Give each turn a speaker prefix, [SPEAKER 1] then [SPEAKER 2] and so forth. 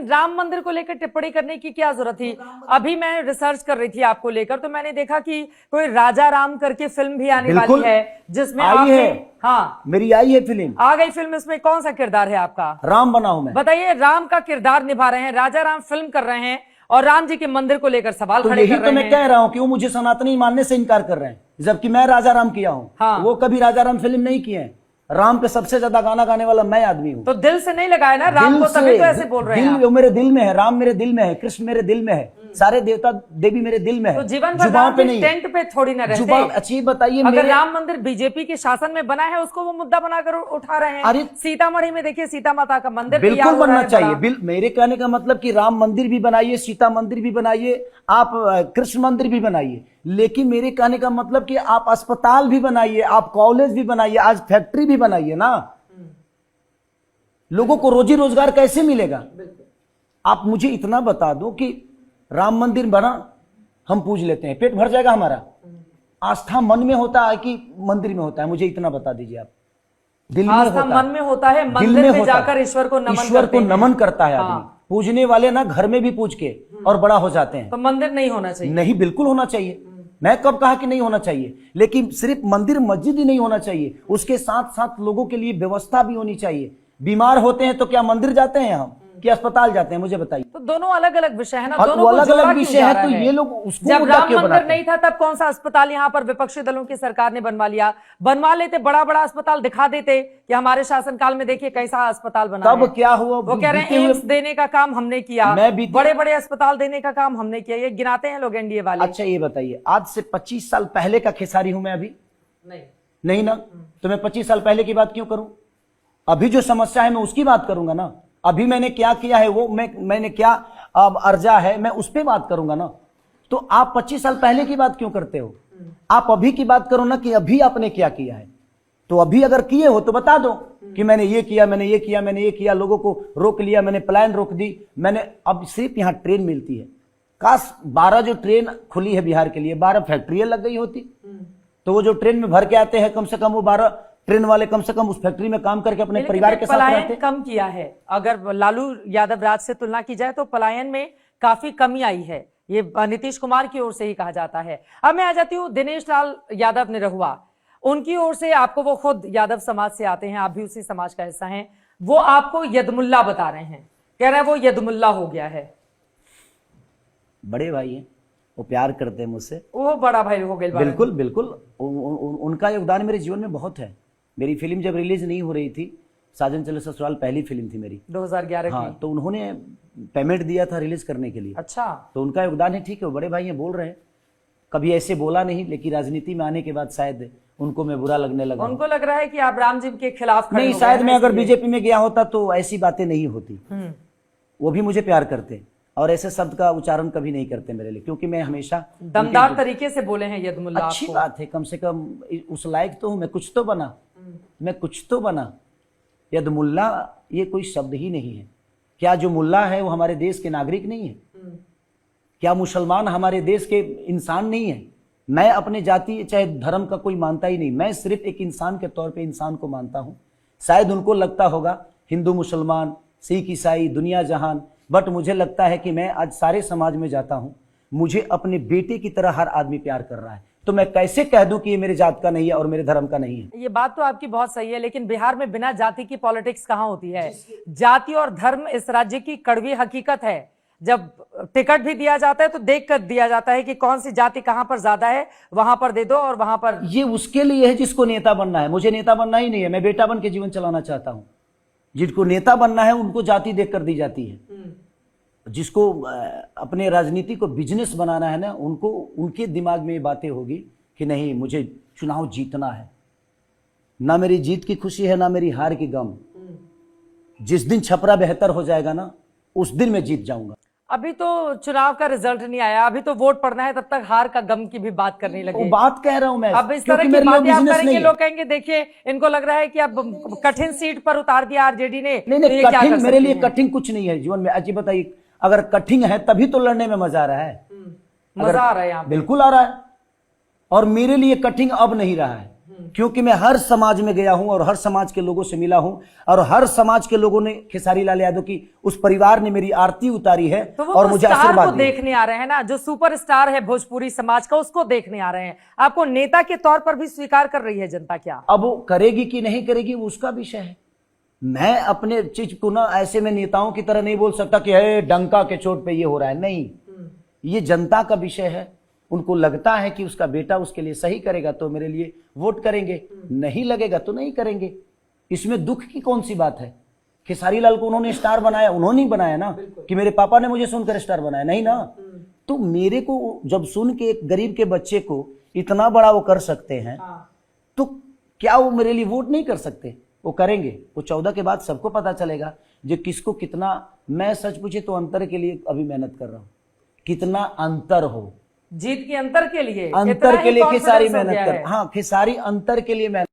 [SPEAKER 1] राम मंदिर को लेकर टिप्पणी करने की क्या जरूरत थी? अभी मैं रिसर्च कर रही थी आपको लेकर, तो मैंने देखा कि कोई राजा राम करके फिल्म भी आने वाली है, जिसमें
[SPEAKER 2] आई है।
[SPEAKER 1] हाँ,
[SPEAKER 2] मेरी आई है फिल्म,
[SPEAKER 1] आ गई फिल्म। इसमें कौन सा किरदार है आपका?
[SPEAKER 2] राम बना हूं मैं।
[SPEAKER 1] बताइए, राम का किरदार निभा रहे हैं, राजा राम फिल्म कर रहे हैं और राम जी के मंदिर को लेकर सवाल खड़े कर रहे हैं।
[SPEAKER 2] तो मैं कह रहा हूं कि वो मुझे सनातनी मानने से इनकार कर रहे हैं, जबकि मैं राजा राम किया हूं।
[SPEAKER 1] हाँ।
[SPEAKER 2] वो कभी राजा राम फिल्म नहीं किए हैं। राम पे सबसे ज्यादा गाना गाने वाला मैं आदमी हूं।
[SPEAKER 1] तो दिल से नहीं लगाया ना राम को, तभी तो ऐसे बोल रहे हैं।
[SPEAKER 2] वो मेरे दिल में है, राम मेरे दिल में है, कृष्ण मेरे दिल में है, सारे देवता देवी मेरे दिल में है।
[SPEAKER 1] तो जीवन भर राम पे नहीं, टेंट पे थोड़ी ना रहते।
[SPEAKER 2] अच्छी बताइए,
[SPEAKER 1] अगर राम मंदिर बीजेपी के शासन में बना है, उसको वो मुद्दा बनाकर उठा रहे हैं। अरे सीतामढ़ी में देखिए, सीता माता का मंदिर
[SPEAKER 2] बिल्कुल बनना चाहिए। मेरे कहने का मतलब कि राम मंदिर भी बनाइए, सीता मंदिर भी बनाइए, आप कृष्ण मंदिर भी बनाइए, लेकिन मेरे कहने का मतलब कि आप अस्पताल भी बनाइए, आप कॉलेज भी बनाइए, आज फैक्ट्री भी बनाइए ना। लोगों को रोजी रोजगार कैसे मिलेगा? आप मुझे इतना बता दो कि राम मंदिर बना, हम पूज लेते हैं, पेट भर जाएगा हमारा? आस्था मन में होता है कि मंदिर में होता है? मुझे इतना बता दीजिए आप। दिल में होता है, मन में होता है, मंदिर में जाकर ईश्वर को नमन करता है आदमी। पूजने वाले ना घर में भी पूज के और बड़ा हो जाते हैं।
[SPEAKER 1] तो मंदिर नहीं होना चाहिए?
[SPEAKER 2] नहीं, बिल्कुल होना चाहिए। मैं कब कहा कि नहीं होना चाहिए? लेकिन सिर्फ मंदिर मस्जिद ही नहीं होना चाहिए, उसके साथ साथ लोगों के लिए व्यवस्था भी होनी चाहिए। बीमार होते हैं तो क्या मंदिर जाते हैं हम, कि अस्पताल जाते हैं? मुझे बताइए।
[SPEAKER 1] तो दोनों अलग अलग विषय है ना,
[SPEAKER 2] दोनों अलग अलग विषय है। तो ये लोग उसको
[SPEAKER 1] जब राम मंदिर नहीं था तब कौन सा अस्पताल यहाँ पर विपक्षी दलों की सरकार ने बनवा लेते, बड़ा बड़ा अस्पताल दिखा देते कि हमारे शासनकाल में देखिए कैसा अस्पताल बना।
[SPEAKER 2] तब क्या हुआ?
[SPEAKER 1] वो कह रहे हैं एम्स देने का काम हमने किया, बड़े बड़े अस्पताल देने का काम हमने किया, ये गिनाते हैं लोग एनडीए वाले।
[SPEAKER 2] अच्छा ये बताइए, आज से 25 साल पहले का खेसारी हूं मैं अभी? नहीं ना। तो मैं 25 साल पहले की बात क्यों करूं? अभी जो समस्या है मैं उसकी बात करूंगा ना। अभी मैंने क्या किया है, वो मैंने क्या अर्जा है, मैं उस पर बात करूंगा ना। तो आप 25 साल पहले की बात क्यों करते हो? आप अभी की बात करो ना कि अभी आपने क्या किया है। तो अभी अगर किए हो तो बता दो कि मैंने ये किया, मैंने ये किया, मैंने ये किया, लोगों को रोक लिया, मैंने प्लान रोक दी, मैंने। अब सिर्फ यहाँ ट्रेन मिलती है, काश 12 जो ट्रेन खुली है बिहार के लिए, 12 फैक्ट्रियां लग गई होती, तो वो जो ट्रेन में भर के आते हैं, कम से कम वो 12 ट्रेन वाले कम से कम उस फैक्ट्री में काम करके अपने परिवार के साथ रहते।
[SPEAKER 1] कम किया है, अगर लालू यादव राज से तुलना की जाए तो पलायन में काफी कमी आई है, ये नीतीश कुमार की ओर से ही कहा जाता है। अब मैं आ जाती हूँ दिनेश लाल यादव निरहुआ, उनकी ओर से आपको, वो खुद यादव समाज से आते हैं, आप भी उसी समाज का हिस्सा हैं, वो आपको यदमुल्ला बता रहे हैं, कह रहे हैं वो यदमुल्ला हो गया है।
[SPEAKER 2] बड़े भाई हैं, वो प्यार करते हैं मुझसे,
[SPEAKER 1] वो बड़ा भाई हो गए।
[SPEAKER 2] बिल्कुल बिल्कुल, उनका योगदान मेरे जीवन में बहुत है। मेरी फिल्म जब रिलीज नहीं हो रही थी, साजन चले ससुराल पहली फिल्म थी मेरी 2011
[SPEAKER 1] की।
[SPEAKER 2] तो उन्होंने पेमेंट दिया था रिलीज करने के लिए।
[SPEAKER 1] अच्छा,
[SPEAKER 2] तो उनका योगदान है, ठीक है, वो बड़े भाई हैं, बोल रहे हैं। कभी ऐसे बोला नहीं, लेकिन राजनीति में आने के बाद शायद उनको मैं बुरा लगने लगा।
[SPEAKER 1] उनको लग रहा है कि आप राम जी के खिलाफ
[SPEAKER 2] नहीं, शायद मैं अगर बीजेपी में गया होता तो ऐसी बातें नहीं होती। वो भी मुझे प्यार करते और ऐसे शब्द का उच्चारण कभी नहीं करते मेरे लिए, क्योंकि मैं हमेशा
[SPEAKER 1] दमदार तरीके से बोले हैं यदमुल्ला।
[SPEAKER 2] अच्छी बात है, कम से कम उस लायक तो हूं मैं, कुछ तो बना, मैं कुछ तो बना। यदमुल्ला ये कोई शब्द ही नहीं है। क्या जो मुल्ला है वो हमारे देश के नागरिक नहीं है? क्या मुसलमान हमारे देश के इंसान नहीं है? मैं अपने जाति चाहे धर्म का कोई मानता ही नहीं, मैं सिर्फ एक इंसान के तौर पे इंसान को मानता हूं। शायद उनको लगता होगा हिंदू मुसलमान सिख ईसाई दुनिया जहान, बट मुझे लगता है कि मैं आज सारे समाज में जाता हूं, मुझे अपने बेटे की तरह हर आदमी प्यार कर रहा है। तो मैं कैसे कह दूं कि ये मेरे जात का नहीं है और मेरे धर्म का नहीं है? ये बात तो आपकी बहुत सही है, लेकिन बिहार में बिना जाति की पॉलिटिक्स कहां होती है? जाति और धर्म इस राज्य की कड़वी हकीकत है। जब टिकट भी दिया जाता है तो देख कर दिया जाता है कि कौन सी जाति कहां पर ज्यादा है, वहां पर दे दो और वहां पर। ये उसके लिए है जिसको नेता बनना है, मुझे नेता बनना ही नहीं है। मैं बेटा बन के जीवन चलाना चाहता हूं। जिनको नेता बनना है उनको जाति देख कर दी जाती है। जिसको अपने राजनीति को बिजनेस बनाना है ना, उनको उनके दिमाग में ये बातें होगी कि नहीं मुझे चुनाव जीतना है, ना मेरी जीत की खुशी है ना मेरी हार की गम। जिस दिन छपरा बेहतर हो जाएगा ना, उस दिन मैं जीत जाऊंगा। अभी तो चुनाव का रिजल्ट नहीं आया, अभी तो वोट पड़ना है, तब तक हार का गम की भी बात करने लगे। वो बात कह रहा हूं मैं। अब इस तरह की बातें आप करेंगे, लोग कहेंगे देखिए इनको लग रहा है कि अब कठिन सीट पर उतार दिया आरजेडी ने। नहीं, कठिन मेरे लिए कठिन कुछ नहीं है जीवन में। अच्छी बताइए, अगर कठिन है तभी तो लड़ने में मजा आ रहा है।
[SPEAKER 1] मजा आ रहा है,
[SPEAKER 2] बिल्कुल आ रहा है। और मेरे लिए कठिन अब नहीं रहा है। क्योंकि मैं हर समाज में गया हूं और हर समाज के लोगों से मिला हूं और हर समाज के लोगों ने खेसारी लाल यादव की उस परिवार ने मेरी आरती उतारी है
[SPEAKER 1] तो वो
[SPEAKER 2] और
[SPEAKER 1] तो
[SPEAKER 2] मुझे
[SPEAKER 1] स्टार
[SPEAKER 2] आशीर्वाद
[SPEAKER 1] को
[SPEAKER 2] दिया।
[SPEAKER 1] देखने आ रहे हैं ना, जो सुपरस्टार है भोजपुरी समाज का, उसको देखने आ रहे हैं। आपको नेता के तौर पर भी स्वीकार कर रही है जनता क्या?
[SPEAKER 2] अब वो करेगी कि नहीं करेगी वो उसका विषय है। मैं अपने चीज को ना ऐसे में नेताओं की तरह नहीं बोल सकता कि है डंका के चोट पे ये हो रहा है, नहीं, ये जनता का विषय है। उनको लगता है कि उसका बेटा उसके लिए सही करेगा तो मेरे लिए वोट करेंगे, नहीं लगेगा तो नहीं करेंगे। इसमें दुख की कौन सी बात है? खेसारी लाल को उन्होंने स्टार बनाया, उन्होंने ही बनाया ना, कि मेरे पापा ने मुझे सुनकर स्टार बनाया, नहीं ना। तो मेरे को जब सुन के एक गरीब के बच्चे को इतना बड़ा वो कर सकते हैं, तो क्या वो मेरे लिए वोट नहीं कर सकते? वो करेंगे। वो 14 के बाद सबको पता चलेगा जो किसको कितना। मैं सच पूछे तो अंतर के लिए अभी मेहनत कर रहा हूं, कितना अंतर हो,
[SPEAKER 1] जीत के अंतर के लिए,
[SPEAKER 2] अंतर
[SPEAKER 1] इतना
[SPEAKER 2] के
[SPEAKER 1] ही
[SPEAKER 2] लिए खेसारी
[SPEAKER 1] confidence हो
[SPEAKER 2] मेहनत
[SPEAKER 1] गया
[SPEAKER 2] कर,
[SPEAKER 1] है।
[SPEAKER 2] हाँ खेसारी अंतर के लिए मेहनत